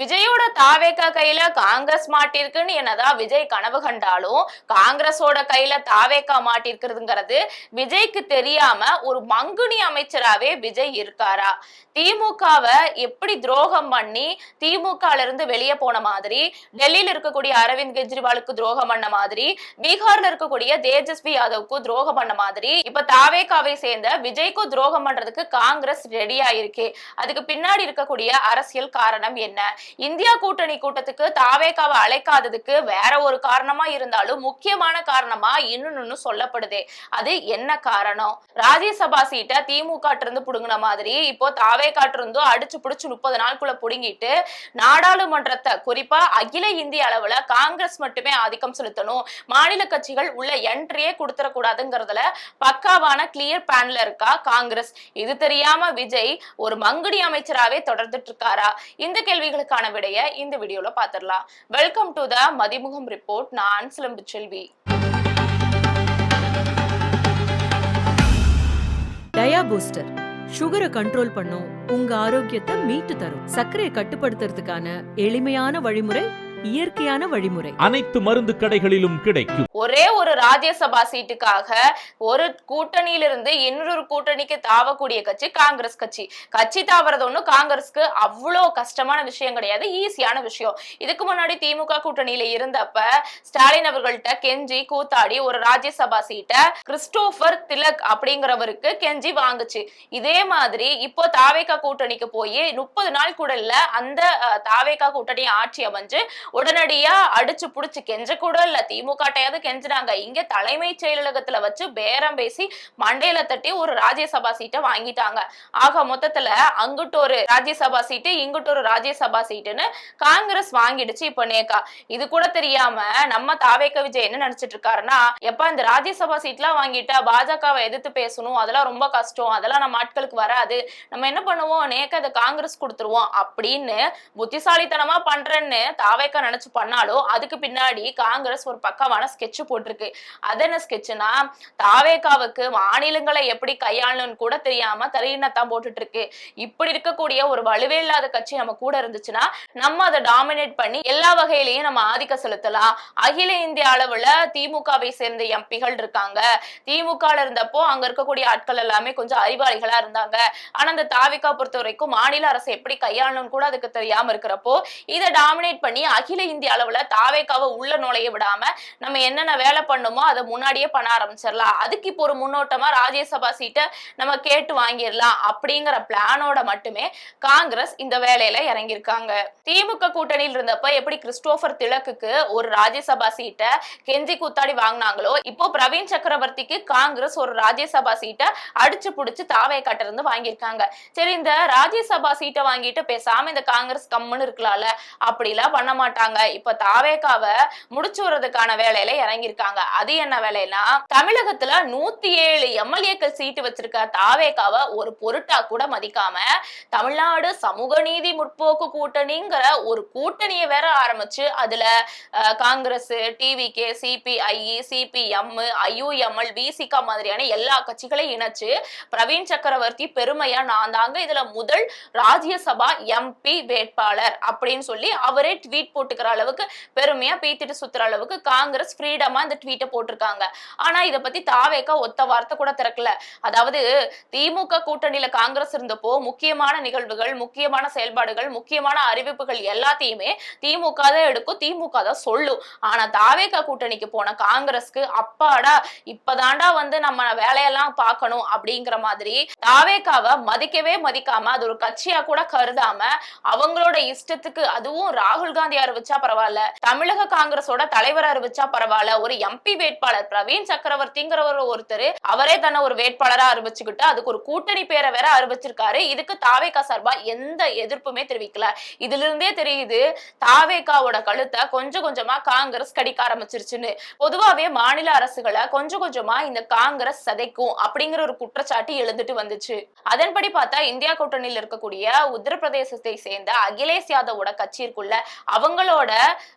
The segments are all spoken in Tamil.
விஜயோட தாவேகா கையில காங்கிரஸ் மாட்டிருக்குன்னு என்னதான் விஜய் கனவு கண்டாலும் காங்கிரஸோட கையில தாவேகா மாட்டிருக்கிறதுங்கிறது விஜய்க்கு தெரியாம ஒரு மங்குனி அமைச்சராவே விஜய் இருக்காரா? திமுகவை எப்படி துரோகம் பண்ணி திமுக இருந்து வெளியே போன மாதிரி, டெல்லியில இருக்கக்கூடிய அரவிந்த் கெஜ்ரிவாலுக்கு துரோகம் பண்ண மாதிரி, பீகார்ல இருக்கக்கூடிய தேஜஸ்வி யாதவுக்கு துரோகம் பண்ண மாதிரி, இப்ப தாவேகாவை சேர்ந்த விஜய்க்கும் துரோகம் பண்றதுக்கு காங்கிரஸ் ரெடியா இருக்கு. அதுக்கு பின்னாடி இருக்கக்கூடிய அரசியல் காரணம் என்ன? இந்தியா கூட்டணி கூட்டத்துக்கு தாவேகாவை அழைக்காததுக்கு வேற ஒரு காரணமா இருந்தாலும் முக்கியமான காரணமா இன்னொன்னு சொல்லப்படுதே, அது என்ன காரணம்? ராஜ்யசபா சீட்டை திமுக இருந்து புடுங்கின மாதிரி இப்போ தாவேகாட்டு இருந்தும் அடிச்சு புடிச்சு 30 நாளுக்குள்ள புடுங்கிட்டு நாடாளுமன்றத்தை, குறிப்பா அகில இந்திய அளவுல காங்கிரஸ் மட்டுமே ஆதிக்கம் செலுத்தணும், மாநில கட்சிகள் உள்ள என்ட்ரியே கொடுத்துடக்கூடாதுங்கிறதுல பக்காவான கிளியர் பிளான்ல இருக்கா காங்கிரஸ். இது தெரியாம விஜய் ஒரு மங்குடி அமைச்சராவே தொடர்ந்துட்டு இருக்காரா? இந்த கேள்விகளுக்கான விடைய இந்த வீடியோல பாத்திரலாம். Welcome to the Madhimugam report. நான் சிலம்பு செல்வி. டயா பூஸ்டர் சுகரை கண்ட்ரோல் பண்ணும், உங்க ஆரோக்கியத்தை மீட்டு தரும். சர்க்கரையை கட்டுப்படுத்துறதுக்கான எளிமையான வழிமுறை, இயற்கையான வழிமுறை. அனைத்து மருந்து கடைகளிலும் கிடைக்கும். ஒரே ஒரு ராஜ்யசபா சீட்டுக்காக ஒரு கூட்டணியிலிருந்து இன்னொரு கூட்டணிக்கு தாவக்கூடிய கட்சி காங்கிரஸ் கட்சி. கட்சி தாவறது ஒண்ணு காங்கிரஸ்க்கு அவ்வளோ கஷ்டமான விஷயம் கிடையாது, ஈஸியான விஷயம். இதுக்கு முன்னாடி திமுக கூட்டணியில இருந்தப்ப ஸ்டாலின் அவர்கள்ட்ட கெஞ்சி கூத்தாடி ஒரு ராஜ்யசபா சீட்டை கிறிஸ்டோபர் திலக் அப்படிங்கிறவருக்கு கெஞ்சி வாங்குச்சு. இதே மாதிரி இப்போ தாவேகா கூட்டணிக்கு போய் 30 நாள் கூட இல்ல, அந்த தாவேகா கூட்டணி ஆட்சி அமைஞ்சு உடனடியா அடிச்சு புடிச்சு கெஞ்ச கூட இல்ல, திமுகட்டையாவது கெஞ்சினாங்க. இங்க தலைமை செயலகத்துல வச்சு பேரம் பேசி மண்டையில தட்டி ஒரு ராஜ்யசபா சீட்டை வாங்கிட்டாங்க. ஆக மொத்தத்துல அங்கிட்டு ஒரு ராஜ்யசபா சீட்டு, இங்கிட்டு ஒரு ராஜ்யசபா சீட்டுன்னு காங்கிரஸ் வாங்கிடுச்சு. இப்ப நேக்கா இது கூட தெரியாம நம்ம தாவேகா விஜய் என்ன நினைச்சிட்டு இருக்காருன்னா, எப்ப இந்த ராஜ்யசபா சீட்லாம் வாங்கிட்டா பாஜகவை எதிர்த்து பேசணும், அதெல்லாம் ரொம்ப கஷ்டம், அதெல்லாம் நம்ம ஆட்களுக்கு வராது, நம்ம என்ன பண்ணுவோம், நேக்கா அதை காங்கிரஸ் கொடுத்துருவோம் அப்படின்னு புத்திசாலித்தனமா பண்றேன்னு தாவேகா நினைச்சு பண்ணாலும் அதுக்கு பின்னாடி காங்கிரஸ் ஒரு பக்கமான ஸ்கெட்ச் போட்டிருக்கு. அது என்ன ஸ்கெட்ச்னா, தாவேகாவுக்கு மாநிலங்களை எப்படி கையாளணும்னு கூட தெரியாம தலையினத்தான் போட்டுட்டு இருக்கு. இப்படி இருக்கக்கூடிய ஒரு வலுவே இல்லாத கட்சி நம்ம கூட இருந்துச்சுன்னா நம்ம அதை டாமினேட் பண்ணி எல்லா வகையிலையும் நம்ம ஆதிக்க செலுத்தலாம். அகில இந்திய அளவுல திமுகவை சேர்ந்த எம்பிகள் இருக்காங்க. திமுக இருந்தப்போ அங்க இருக்கக்கூடிய ஆட்கள் எல்லாமே கொஞ்சம் அறிவாளிகளா இருந்தாங்க. ஆனா அந்த தாவேகா பொறுத்த வரைக்கும் மாநில அரசு எப்படி கையாளணும்னு கூட அதுக்கு தெரியாம இருக்கிறப்போ இதை டாமினேட் பண்ணி அகில இந்திய அளவுல தாவேகாவை உள்ள நுழைய விடாம நம்ம என்னென்ன வேலை பண்ணுமோ அதை முன்னாடியே பண்ண ஆரம்பிச்சிடலாம். அதுக்கு இப்போ ஒரு முன்னோட்டமா ராஜ்யசபா சீட்டை நம்ம கேட்டு வாங்கிடலாம் அப்படிங்கிற பிளானோட மட்டுமே காங்கிரஸ் இந்த வேலையில இறங்கியிருக்காங்க. திமுக கூட்டணியில் இருந்தப்ப எப்படி கிறிஸ்டோபர் திலக்குக்கு ஒரு ராஜ்யசபா சீட்டை கெஞ்சி கூத்தாடி வாங்கினாங்களோ, இப்போ பிரவீன் சக்கரவர்த்திக்கு காங்கிரஸ் ஒரு ராஜ்யசபா சீட்டை அடிச்சு புடிச்சு தாவேகாட்ட இருந்து வாங்கியிருக்காங்க. சரி, இந்த ராஜ்யசபா சீட்டை வாங்கிட்டு பேசாம இந்த காங்கிரஸ் கம்முன்னு இருக்கலாம்ல, அப்படிலாம் பண்ண மாட்டாங்க. இப்ப தாவேகாவை முடிச்சு வர்றதுக்கான வேலையில இறங்கியிருக்காங்க. அது என்ன வேலைன்னா, தமிழகத்துல 107 எம்எல்ஏக்கள் சீட்டு வச்சிருக்க தாவேகாவை ஒரு பொருட்டா கூட மதிக்காம தமிழ்நாடு சமூக நீதி முற்போக்கு கூட்டணிங்கிற ஒரு கூட்டணியை வேற ஆரம்பிச்சு அதுல Congress, TVK, CBI, CPM, IUML, Visika மாதிரியான எல்லா கட்சிகளையும் இணைச்சு பிரவீன் சக்கரவர்த்தி பெருமையா நான் தாங்க இதுல முதல் ராஜ்யசபா எம்பி வேட்பாளர் அப்படின்னு சொல்லி அவரே ட்வீட் போட்டுக்கிற அளவுக்கு பெருமையா பீத்திட்டு சுத்துற அளவுக்கு காங்கிரஸ் ஃப்ரீடமா இந்த ட்வீட்டை போட்டிருக்காங்க. ஆனா இத பத்தி தாவேகா ஒத்த வார்த்தை கூட திறக்கல. அதாவது திமுக கூட்டணியில காங்கிரஸ் இருந்தப்போ முக்கியமான நிகழ்வுகள், முக்கியமான செயல்பாடுகள், முக்கியமான அறிவிப்புகள் எல்லாத்தையுமே திமுக தான் எடுக்கும், திமுக தான் சொல்லும். ஆனா தாவேகா கூட்டணிக்கு போன காங்கிரஸ்க்கு அப்பாடா இப்பதாண்டா வந்து நம்ம வேலையெல்லாம் பார்க்கணும் அப்படிங்கிற மாதிரி தாவேகாவை மதிக்கவே மதிக்காம அது ஒரு கட்சியா கூட கருதாம அவங்களோட இஷ்டத்துக்கு, அதுவும் ராகுல் காந்தி அறிவிச்சா பரவாயில்ல, தமிழக காங்கிரஸோட தலைவர் அறிவிச்சா பரவாயில்ல, ஒரு எம்பி வேட்பாளர் பிரவீன் சக்கரவர்த்திங்கிறவர் ஒருத்தர் அவரே தன்னை ஒரு வேட்பாளரா அறிவிச்சுக்கிட்டு அதுக்கு ஒரு கூட்டணி பேரை வேற அறிவிச்சிருக்காரு. இதுக்கு தாவேகா சார்பா எந்த எதிர்ப்புமே தெரிவிக்கல. இதுல இருந்தே தெரியுது தாவேகாவோட கழுத்தை கொஞ்சம் கொஞ்சமா காங்கிரஸ் கடிக்க ஆரம்பிச்சிருச்சுன்னு. பொதுவாவே மாநில அரசுகளை கொஞ்சம் கொஞ்சமா இந்த காங்கிரஸ் சதைக்கும் அப்படிங்கிற ஒரு குற்றச்சாட்டு எழுந்துட்டு வந்துச்சு. அதன்படி பார்த்தா இந்தியா கூட்டணியில் இருக்கக்கூடிய உத்தரப்பிரதேசத்தை சேர்ந்த அகிலேஷ் யாதவோட கட்சிக்குள்ள அவங்க அவங்களோட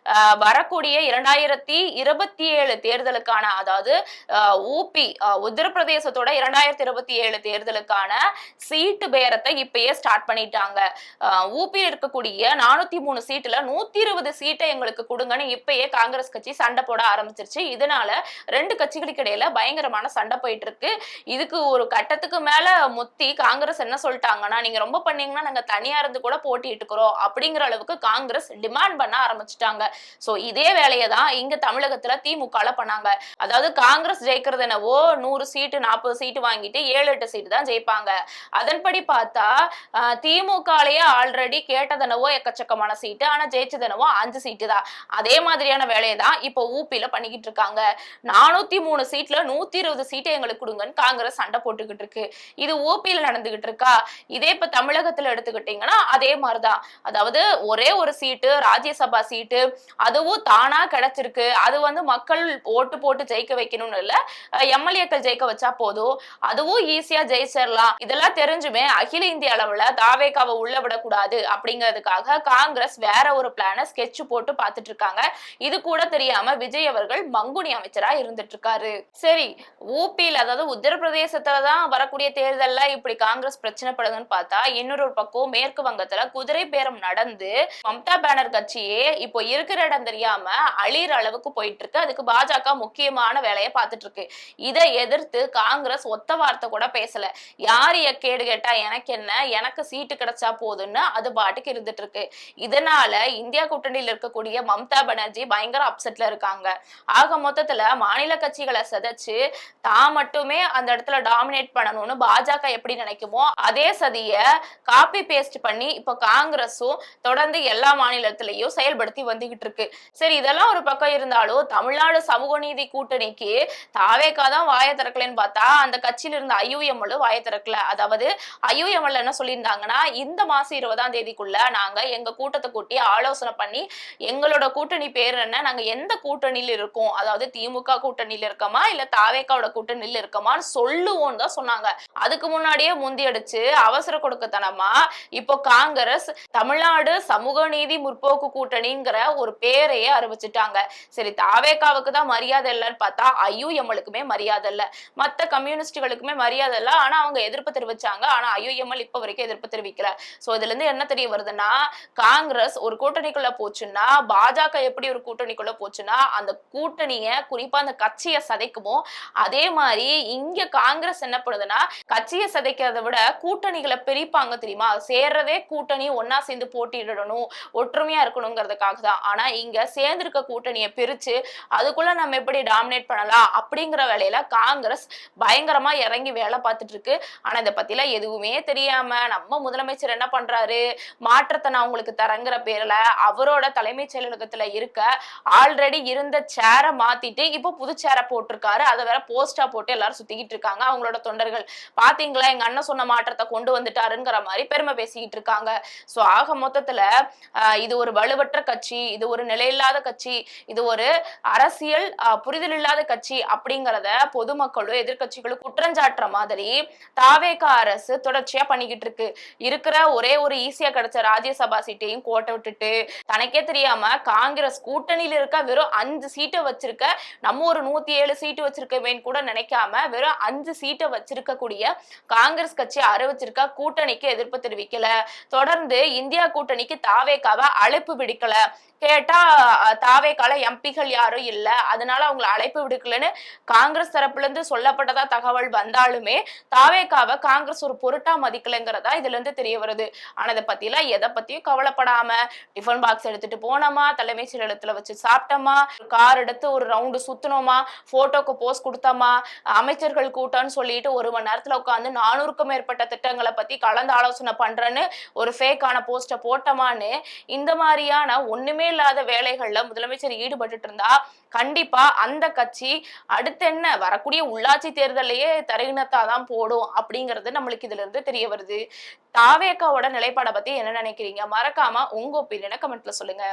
வரக்கூடிய 2027 தேர்தலுக்கான, அதாவது ஊபி உத்தரப்பிரதேசத்தோட 2027 தேர்தலுக்கான சீட்டு பேரத்தை இப்பயே ஸ்டார்ட் பண்ணிட்டாங்க. ஊபியில் இருக்கக்கூடிய 403 சீட்டுல 120 சீட்டை எங்களுக்கு கொடுங்கன்னு இப்பயே காங்கிரஸ் கட்சி சண்டை போட ஆரம்பிச்சிருச்சு. இதனால ரெண்டு கட்சிகளுக்கு இடையில பயங்கரமான சண்டை போயிட்டு இருக்கு. இதுக்கு ஒரு கட்டத்துக்கு மேல முத்தி காங்கிரஸ் என்ன சொல்லிட்டாங்கன்னா, நீங்க ரொம்ப பண்ணீங்கன்னா நாங்க தனியா இருந்து கூட போட்டிட்டு இருக்கிறோம் அப்படிங்கிற அளவுக்கு காங்கிரஸ் டிமாண்ட் பண்ண ஆரம்பிச்சுட்டாங்க. சோ இதே வேலையை தான் இங்க தமிழகத்துல திமுக பண்ணாங்க. அதாவது காங்கிரஸ் ஜெயிக்கிறது என்னவோ 100 சீட்டு 40 சீட்டு வாங்கிட்டு 7-8 சீட்டு தான் ஜெயிப்பாங்க. அதன்படி பார்த்தா திமுகலயே ஆல்ரெடி கேட்டதனவோ எக்கச்சக்கமான சீட்டு, ஆனா ஜெயிச்சதனவோ 5 சீட்டு தான். அதே மாதிரியான வேலையை தான் இப்போ ஊபியில பண்ணிக்கிட்டு இருக்காங்க. 403 சீட்ல 120 சீட்டை எங்களுக்கு கொடுங்கன்னு காங்கிரஸ் சண்டை போட்டுக்கிட்டு இருக்கு. இது ஊபியில நடந்துகிட்டு இருக்கா. இதே இப்ப தமிழகத்துல எடுத்துக்கிட்டீங்கன்னா அதே மாதிரிதான். அதாவது ஒரே ஒரு சீட்டு ராஜ்யசபா சீட்டு, அதுவும் தானா கிடைச்சிருக்கு. அது மக்கள் ஓட்டு போட்டு ஜெயிக்க வைக்கணும்னு இல்ல, எம்எல்ஏக்கள் ஜெயிக்க வச்சா போதும், அதுவும் ஈஸியா ஜெயிச்சிடலாம். இதெல்லாம் தெரிஞ்சுமே அகில இந்திய அளவுல தாவேகாவை உள்ள விடக்கூடாது அப்படிங்கிறதுக்காக காங்கிரஸ் வேற ஒரு பிளான ஸ்கெட்ச் போட்டு பார்த்துட்டு இருக்காங்க. இது கூட தெரியாம விஜய் அவர்கள் மங்குனி அமைச்சரா இருந்துட்டு இருக்காரு. சரி, ஊபியில் அதாவது உத்தரப்பிரதேசத்துலதான் வரக்கூடிய தேர்தல்ல இப்படி காங்கிரஸ் பிரச்சனைப்படுதுன்னு பார்த்தா, இன்னொரு பக்கம் மேற்கு வங்கத்துல குதிரை பேரம் நடந்து மம்தா பானர் கட்சியே இப்போ இருக்கிற இடம் தெரியாம அழிற அளவுக்கு போயிட்டு இருக்கு. அதுக்கு பாஜக முக்கியமான வேலையை பார்த்துட்டு இருக்கு. இதை எதிர்த்து காங்கிரஸ் ஒத்த வார்த்தை கூட பேசல. யார் கேடு கேட்டா எனக்கு என்ன, எனக்கு சீட்டு கிடைச்சா போதுன்னு அது பாட்டுக்கு இருந்துட்டு இருக்கு. இதனால இந்தியா கூட்டணியில் இருக்கக்கூடிய மம்தா பானர்ஜி பயங்கர அப்செட்ல இருக்காங்க. ஆக மொத்தத்துல மாநில கட்சிகளை சதைச்சு தான் மட்டுமே அந்த இடத்துல டாமினேட் பண்ணணும்னு பாஜக எப்படி நினைக்குமோ அதே சதிய காப்பி பேஸ்ட் பண்ணி இப்ப காங்கிரஸும் தொடர்ந்து எல்லா மாநிலத்திலையும் செயல்படுத்தி வந்துகிட்டு இருக்கு. சரி, இதெல்லாம் ஒரு பக்கம் இருந்தாலும் தமிழ்நாடு சமூக நீதி கூட்டணிக்கு தாவேகா தான் வாயை திறக்கலன்னு பார்த்தா அந்த கட்சியில இருந்த ஐயுஎம்எல் வாயை திறக்கல. அதாவது ஐயுஎம்எல் என்ன சொல்லியிருந்தாங்கன்னா, இந்த மாசம் 20ஆம் தேதிக்குள்ள நாங்க எங்க கூட்டத்தை கூட்டி ஆலோசனை பண்ணி எங்களோட கூட்டணி பேர் என்ன, நாங்க எந்த கூட்டணியில இருக்கோம், அதாவது திமுக கூட்டணியில இருக்கமா இல்ல தாவேகாவோட கூட்டணியில இருக்கமான்னு சொல்லுவோம் தான் சொன்னாங்க. அதுக்கு முன்னாடியே முந்தி அடிச்சு அவசர கொடுக்கத்தனமா இப்போ காங்கிரஸ் தமிழ்நாடு சமூக நீதி முற்போக்கு கூட்டணிங்கிற ஒரு பேரையே அறிவிச்சுட்டாங்க. சரி, தாவேகாவுக்கு தான் மரியாதை இல்லைன்னு பார்த்தா ஐயுஎம்எலுக்குமே மரியாதை இல்ல, மத்த கம்யூனிஸ்டுகளுக்குமே மரியாதை இல்ல. ஆனா அவங்க எதிர்ப்பு தெரிவிச்சாங்க. ஆனா ஐயுஎம்எல் இப்ப வரைக்கும் எதிர்ப்பு தெரிவிக்கல. சோ இதுல இருந்து என்ன தெரிய வருதுன்னா, காங்கிரஸ் ஒரு கூட்டணிக்குள்ள போச்சுன்னா, பாஜக எப்படி ஒரு கூட்டணிக்குள்ள போச்சுன்னா அந்த கூட்டணிய குறிப்பா அந்த கட்சியை சதைக்குமோ அதே மாதிரி இங்க காங்கிரஸ் என்ன பண்ணுதுன்னா, கட்சியை சதைக்கிறத விட கூட்டணிகளை பிரிப்பாங்க தெரியுமா. சேர்றதே கூட்டணி ஒன்னா சேர்ந்து போட்டியிடணும், ஒற்றுமையா இருக்கணுங்கிறதுக்காக தான். ஆனா இங்க சேர்ந்திருக்க கூட்டணியை பிரிச்சு அதுக்குள்ள நம்ம எப்படி டாமினேட் பண்ணலாம் அப்படிங்கிற வேலையில காங்கிரஸ் பயங்கரமா இறங்கி வேலை பார்த்துட்டு இருக்கு. ஆனா இதை பத்தில எதுவுமே தெரியாம நம்ம முதலமைச்சர் என்ன பண்றாரு, மாற்றத்தை நான் உங்களுக்கு தரங்கிற பேர்ல அவரோட தலைமைச் செயலகத்துல இருக்க ஆல்ரெடி இருந்த சேரை மாத்திட்டு இப்போ புது சேரை போட்டிருக்காரு. அதை வேற போஸ்டா போட்டு எல்லாரும் சுத்திக்கிட்டு இருக்காங்க. அவங்களோட தொண்டர்கள் பாத்தீங்களா எங்க அண்ணன் சொன்ன மாற்றத்தை கொண்டு வந்துட்டாருங்கிற மாதிரி பெருமை பேசிக்கிட்டு இருக்காங்க. சோ ஆக மொத்தத்துல இது ஒரு வலுவற்ற கட்சி, இது ஒரு நிலையில்லாத கட்சி, இது ஒரு அரசியல் புரிதல் இல்லாத கட்சி அப்படிங்கறத பொதுமக்களும் எதிர்கட்சிகளும் குற்றஞ்சாட்டுற மாதிரி தாவேகா அரசு தொடர்ச்சியா பண்ணிக்கிட்டு இருக்கு. இருக்கிற ஒரே ஒரு ஈஸியா கிடைச்ச ராஜ்யசபா சீட்டையும் கோட்டை விட்டுட்டு தனக்கே தெரியாம காங்கிரஸ் கூட்டணியில இருக்க வெறும் 5 சீட்டை வச்சிருக்க, நம்ம ஒரு 107 சீட்டு வச்சிருக்கவேன்னு கூட நினைக்காம வெறும் 5 சீட்டை வச்சிருக்க கூடிய காங்கிரஸ் கட்சி அறிவிச்சிருக்க கூட்டணிக்கு எதிர்ப்பு தெரிவிக்கல. தொடர்ந்து இந்தியா கூட்டணிக்கு தாவேகாவை அழைப்பு விடுக்கல. கேட்டா தாவேகால எம்பிகள் யாரும் இல்ல, அதனால அவங்களை அழைப்பு விடுக்கலன்னு காங்கிரஸ் தரப்புல இருந்து சொல்லப்பட்டதா தகவல் வந்தாலுமே தாவேகாவை காங்கிரஸ் ஒரு பொருட்டா மதிக்கலைங்கிறதா இதுல இருந்து தெரிய வருது. ஆனா இதை பத்தில எதை பத்தியும் கவலைப்படாம டிஃபன் பாக்ஸ் எடுத்துட்டு போனோமா, தலைமை செயலகத்துல வச்சு சாப்பிட்டோமா, கார் எடுத்து ஒரு ரவுண்டு சுத்தணுமா, போட்டோக்கு போஸ்ட் கொடுத்தோமா, அமைச்சர்கள் கூட்டம்னு சொல்லிட்டு 1 மணி நேரத்துல உட்காந்து 400க்கும் மேற்பட்ட திட்டங்களை பத்தி கலந்து ஆலோசனை பண்றேன்னு ஒரு ஃபேக்கான போஸ்ட போட்டோமான்னு இந்த மாதிரியான ஒண்ணுமே இல்லாத வேலைகள்ல முதலமைச்சர் ஈடுபட்டு இருந்தா கண்டிப்பா அந்த கட்சி அடுத்து என்ன வரக்கூடிய உள்ளாட்சி தேர்தலையே தரையினத்தாதான் போடும் அப்படிங்கிறது நம்மளுக்கு இதுல இருந்து தெரிய வருது. தாவேகாவோட நிலைப்பாடை பத்தி என்ன நினைக்கிறீங்க? மறக்காம உங்க ஒப்பீனியனை கமெண்ட்ல சொல்லுங்க.